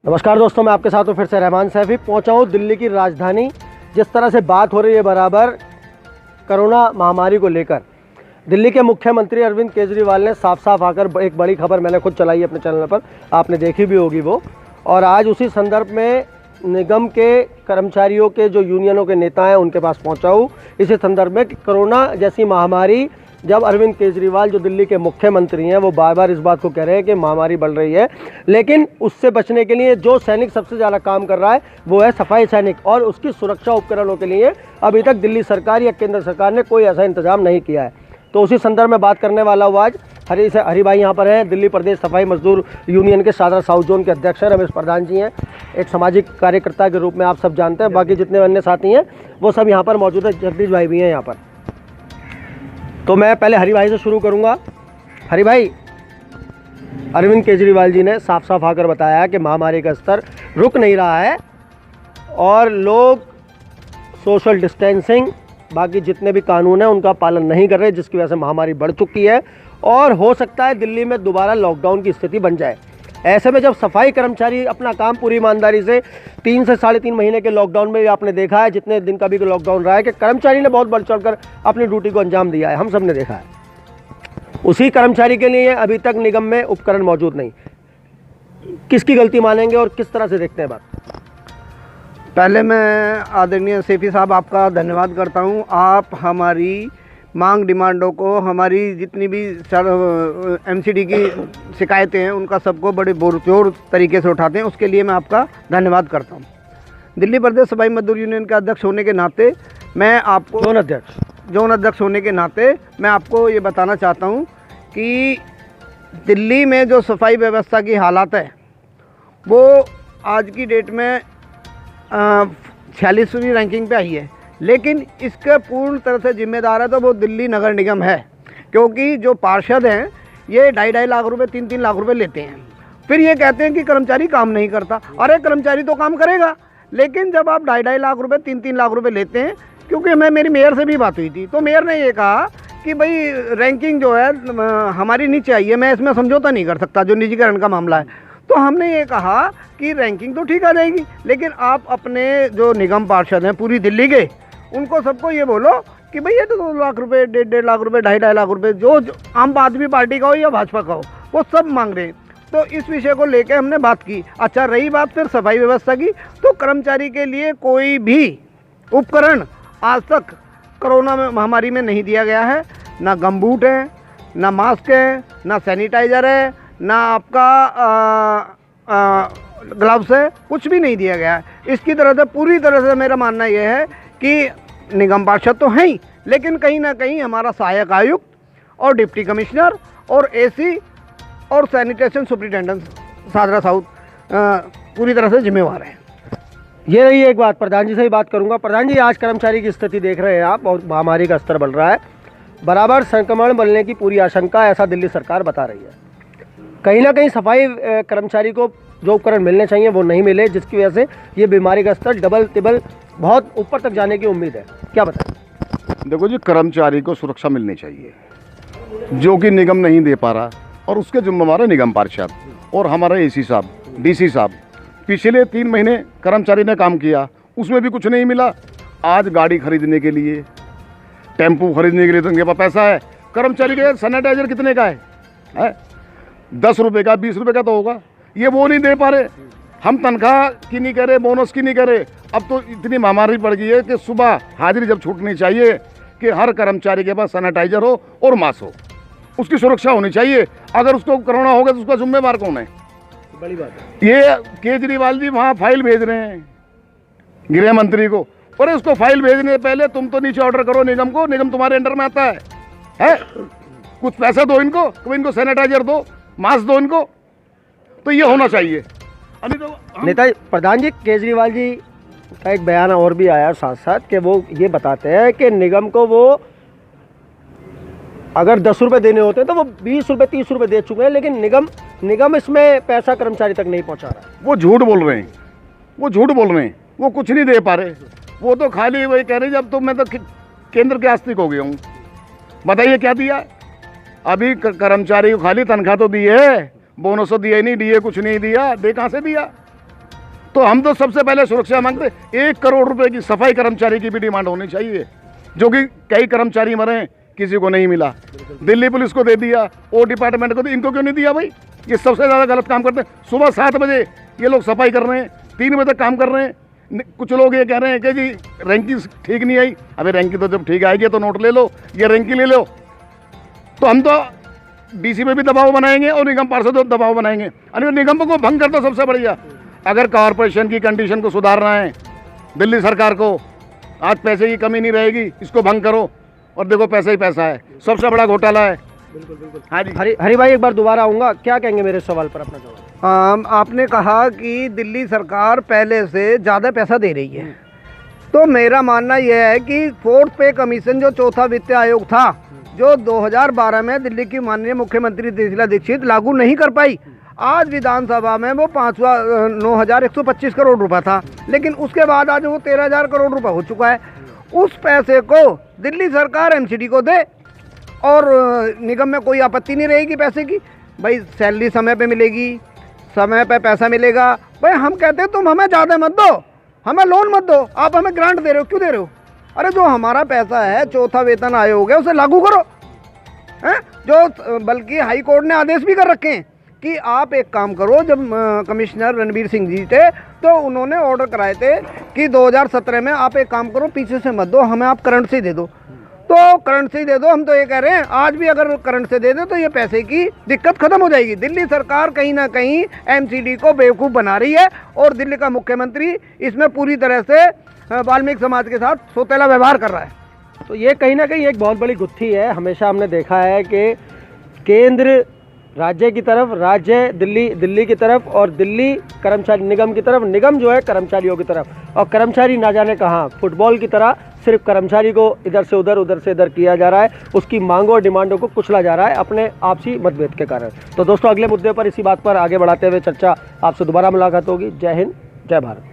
नमस्कार दोस्तों, मैं आपके साथ हूँ फिर से रहमान सैफी। पहुँचा हूँ दिल्ली की राजधानी। जिस तरह से बात हो रही है बराबर कोरोना महामारी को लेकर, दिल्ली के मुख्यमंत्री अरविंद केजरीवाल ने साफ साफ आकर एक बड़ी खबर मैंने खुद चलाई अपने चैनल पर, आपने देखी भी होगी वो। और आज उसी संदर्भ में निगम के कर्मचारियों के जो यूनियनों के नेता हैं उनके पास पहुँचा हूँ इसी संदर्भ में कि कोरोना जैसी महामारी, जब अरविंद केजरीवाल जो दिल्ली के मुख्यमंत्री हैं वो बार बार इस बात को कह रहे हैं कि महामारी बढ़ रही है, लेकिन उससे बचने के लिए जो सैनिक सबसे ज़्यादा काम कर रहा है वो है सफाई सैनिक, और उसकी सुरक्षा उपकरणों के लिए अभी तक दिल्ली सरकार या केंद्र सरकार ने कोई ऐसा इंतजाम नहीं किया है। तो उसी संदर्भ में बात करने वाला हूँ आज। हरी भाई यहाँ पर हैं, दिल्ली प्रदेश सफाई मजदूर यूनियन के शादरा साउथ जोन के अध्यक्ष हैं। रमेश प्रधान जी हैं, एक सामाजिक कार्यकर्ता के रूप में आप सब जानते हैं। बाकी जितने अन्य साथी हैं वो सब यहाँ पर मौजूद है। जगदीश भाई भी हैं यहाँ पर। तो मैं पहले हरी भाई से शुरू करूंगा। हरी भाई, अरविंद केजरीवाल जी ने साफ साफ आकर बताया कि महामारी का स्तर रुक नहीं रहा है और लोग सोशल डिस्टेंसिंग, बाकी जितने भी कानून हैं उनका पालन नहीं कर रहे, जिसकी वजह से महामारी बढ़ चुकी है और हो सकता है दिल्ली में दोबारा लॉकडाउन की स्थिति बन जाए। ऐसे में जब सफाई कर्मचारी अपना काम पूरी ईमानदारी से 3 से 3.5 महीने के लॉकडाउन में भी आपने देखा है, जितने दिन का भी लॉकडाउन रहा है, कि कर्मचारी ने बहुत बढ़ चढ़कर अपनी ड्यूटी को अंजाम दिया है, हम सब ने देखा है। उसी कर्मचारी के लिए अभी तक निगम में उपकरण मौजूद नहीं। किसकी गलती मानेंगे और किस तरह से देखते हैं बात? पहले मैं आदरणीय सैफी साहब आपका धन्यवाद करता हूं। आप हमारी मांग डिमांडों को, हमारी जितनी भी एमसीडी की शिकायतें हैं उनका सबको बड़े पुरजोर तरीके से उठाते हैं, उसके लिए मैं आपका धन्यवाद करता हूं। दिल्ली प्रदेश सफाई मजदूर यूनियन के अध्यक्ष होने के नाते मैं आपको जोन अध्यक्ष होने के नाते मैं आपको ये बताना चाहता हूं कि दिल्ली में जो सफाई व्यवस्था की हालत है वो आज की डेट में 46वीं रैंकिंग पे आई है, लेकिन इसके पूर्ण तरह से जिम्मेदार है तो वो दिल्ली नगर निगम है, क्योंकि जो पार्षद हैं ये 2.5 लाख रुपए 3-3 लाख रुपए लेते हैं। फिर ये कहते हैं कि कर्मचारी काम नहीं करता। अरे कर्मचारी तो काम करेगा, लेकिन जब आप 2.5 लाख रुपए 3-3 लाख रुपए लेते हैं, क्योंकि मेरी मेयर से भी बात हुई थी तो मेयर ने ये कहा कि भाई रैंकिंग जो है हमारी नीचे आई है, मैं इसमें समझौता नहीं कर सकता, जो निजीकरण का मामला है। तो हमने ये कहा कि रैंकिंग तो ठीक आ जाएगी, लेकिन आप अपने जो निगम पार्षद हैं पूरी दिल्ली के, उनको सबको ये बोलो कि भाई ये तो 2 लाख रुपए, 1.5 लाख रुपए, 2.5 लाख रुपए जो आम आदमी पार्टी का हो या भाजपा का हो वो सब मांग रहे हैं। तो इस विषय को लेकर हमने बात की। अच्छा, रही बात फिर सफाई व्यवस्था की, तो कर्मचारी के लिए कोई भी उपकरण आज तक कोरोना महामारी में नहीं दिया गया है। ना गमबूट है, ना मास्क है, ना सैनिटाइज़र है, ना आपका ग्लव्स है, कुछ भी नहीं दिया गया है। इसकी तरह से पूरी तरह से मेरा मानना यह है कि निगम पार्षद तो हैं ही, लेकिन कहीं ना कहीं हमारा सहायक आयुक्त और डिप्टी कमिश्नर और एसी और सैनिटेशन सुपरिटेंडेंट शादरा साउथ पूरी तरह से जिम्मेवार हैं। ये रही एक बात। प्रधान जी से ही बात करूंगा। प्रधान जी, आज कर्मचारी की स्थिति देख रहे हैं आप, और महामारी का स्तर बढ़ रहा है, बराबर संक्रमण बढ़ने की पूरी आशंका ऐसा दिल्ली सरकार बता रही है। कहीं ना कहीं सफाई कर्मचारी को जो उपकरण मिलने चाहिए वो नहीं मिले, जिसकी वजह से ये बीमारी का स्तर डबल तिबल बहुत ऊपर तक जाने की उम्मीद है। क्या बताएं? देखो जी, कर्मचारी को सुरक्षा मिलनी चाहिए जो कि निगम नहीं दे पा रहा, और उसके जिम्मेदार है निगम पार्षद और हमारा एसी साहब, डीसी साहब। पिछले 3 महीने कर्मचारी ने काम किया, उसमें भी कुछ नहीं मिला। आज गाड़ी खरीदने के लिए, टेम्पू खरीदने के लिए तो उनके पास पैसा है। कर्मचारी के सैनिटाइजर कितने का है? 10 रुपये का, 20 रुपये का तो होगा, ये वो नहीं दे पा रहे। हम तनख्वाह की नहीं करे, बोनस की नहीं करे। अब तो इतनी महामारी बढ़ गई है कि सुबह हाजिरी जब छूटनी चाहिए कि हर कर्मचारी के पास सैनिटाइजर हो और मास्क हो, उसकी सुरक्षा होनी चाहिए। अगर उसको कोरोना हो गया तो उसका जिम्मेवार कौन है? बड़ी बात है। ये केजरीवाल जी वहाँ फाइल भेज रहे हैं गृह मंत्री को, और उसको फाइल भेजने से पहले तुम तो नीचे ऑर्डर करो निगम को, निगम तुम्हारे अंडर में आता है? कुछ पैसा दो इनको, इनको सैनिटाइजर दो, मास्क दो इनको, तो ये होना चाहिए। तो नेता प्रधान जी, केजरीवाल जी का एक बयान और भी आया साथ साथ कि वो ये बताते हैं कि निगम को वो अगर 10 रुपये देने होते हैं तो वो 20 रुपये 30 रुपये दे चुके हैं, लेकिन निगम इसमें पैसा कर्मचारी तक नहीं पहुंचा रहा। वो झूठ बोल रहे हैं, वो कुछ नहीं दे पा रहे। वो तो खाली वही कह रहे जब तो मैं तो केंद्र के आस्तिक हो गया हूँ। बताइए क्या दिया? अभी कर्मचारी को खाली तनख्वाह तो दी है, बोनस तो दिया ही नहीं, डीए कुछ नहीं दिया, दे कहाँ से दिया? तो हम तो सबसे पहले सुरक्षा मांगते, 1 करोड़ रुपए की सफाई कर्मचारी की भी डिमांड होनी चाहिए, जो कि कई कर्मचारी मरे, किसी को नहीं मिला। दिल्ली पुलिस को दे दिया, ओ डिपार्टमेंट को, इनको क्यों नहीं दिया भाई? ये सबसे ज़्यादा गलत काम करते हैं। सुबह 7 बजे ये लोग सफाई कर रहे हैं, 3 बजे तक काम कर रहे हैं। कुछ लोग ये कह रहे हैं कि जी रैंकिंग ठीक नहीं आई। अबे रैंकिंग तो जब ठीक आएगी तो नोट ले लो, ये रैंकिंग ले लो। तो हम तो डीसी पे भी दबाव बनाएंगे और निगम पार्षद पे दबाव बनाएंगे। अरे निगम को भंग कर दो सबसे बढ़िया। अगर कॉरपोरेशन की कंडीशन को सुधारना है दिल्ली सरकार को, आज पैसे की कमी नहीं रहेगी, इसको भंग करो और देखो पैसा ही पैसा है, सबसे बड़ा घोटाला है। बिल्कुल बिल्कुल। हाँ जी। हरी भाई एक बार दोबारा आऊँगा, क्या कहेंगे मेरे सवाल पर अपना जवाब? आपने कहा कि दिल्ली सरकार पहले से ज़्यादा पैसा दे रही है, तो मेरा मानना यह है कि 4th पे कमीशन जो चौथा वित्त आयोग था, जो 2012 में दिल्ली की माननीय मुख्यमंत्री शीला दीक्षित लागू नहीं कर पाई, आज विधानसभा में वो 9,125 करोड़ रुपए था, लेकिन उसके बाद आज वो 13,000 करोड़ रुपए हो चुका है। उस पैसे को दिल्ली सरकार एमसीडी को दे और निगम में कोई आपत्ति नहीं रहेगी पैसे की। भाई सैलरी समय पे मिलेगी, समय पे पैसा मिलेगा। भाई हम कहते हैं तुम हमें ज़्यादा मत दो, हमें लोन मत दो, आप हमें ग्रांट दे रहे हो, क्यों दे रहे हो? अरे जो हमारा पैसा है, चौथा वेतन आयोग है, उसे लागू करो हैं। जो बल्कि हाई कोर्ट ने आदेश भी कर रखे हैं कि आप एक काम करो। जब कमिश्नर रणबीर सिंह जी थे तो उन्होंने ऑर्डर कराए थे कि 2017 में आप एक काम करो, पीछे से मत दो, हमें आप करंट से दे दो। तो करंट से ही दे दो। हम तो ये कह रहे हैं आज भी अगर करंट से दे दे तो ये पैसे की दिक्कत खत्म हो जाएगी। दिल्ली सरकार कहीं ना कहीं एमसीडी को बेवकूफ़ बना रही है और दिल्ली का मुख्यमंत्री इसमें पूरी तरह से वाल्मीकि समाज के साथ सौतेला व्यवहार कर रहा है। तो ये कहीं ना कहीं एक बहुत बड़ी गुत्थी है। हमेशा हमने देखा है कि केंद्र राज्य की तरफ, राज्य दिल्ली की तरफ और दिल्ली कर्मचारी निगम की तरफ, निगम जो है कर्मचारियों की तरफ, और कर्मचारी ना जाने कहाँ फुटबॉल की तरह सिर्फ कर्मचारी को इधर से उधर किया जा रहा है। उसकी मांगों और डिमांडों को कुचला जा रहा है अपने आपसी मतभेद के कारण। तो दोस्तों अगले मुद्दे पर इसी बात पर आगे बढ़ाते हुए चर्चा आपसे दोबारा मुलाकात होगी। जय हिंद, जय भारत।